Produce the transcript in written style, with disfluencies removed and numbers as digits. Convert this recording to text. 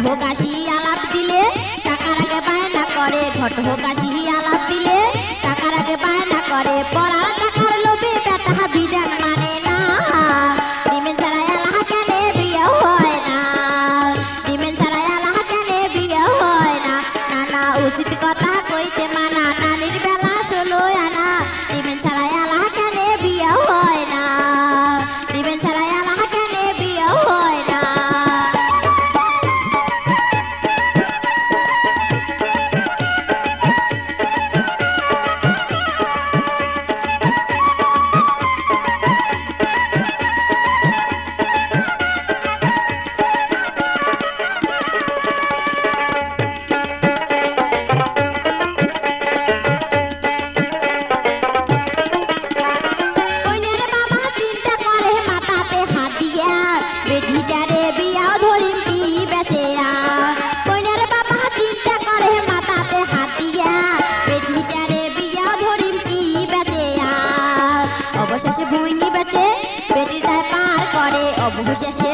হোক আসি আলাপ দিলে টাকার আগে বায়না করে, ঘট হোক আসি আলাপ দিলে টাকার আগে বায়না করে। পড়ার টাকার লোভে বেটা বিধান মানে না, ডিমেন ছাড়া এলাহা কেনে বিয়ে হয় না, ডিমেন ছাড়া এলাহা কেনে বিয়ে হয় না। নানা উচিত কথা কইতে মানা, নানির বেলা 16 আনা, ডিমেন ছাড়া এলাহা কেনে বিয়ে হয় না, ডিমেন ছাড়া এলাহা কেনে বিয়ে হয় না। বেটিটারে বিয়া ধরিম কি বেচেয়া, কইনার বাবা চিন্তা করে মাথাতে হাত দিয়া, বেটিটারে বিয়া ধরিম কি বেচেয়া। অবশেষে ভুইনি বেচে বেটিটায় পার করে, অবশেষে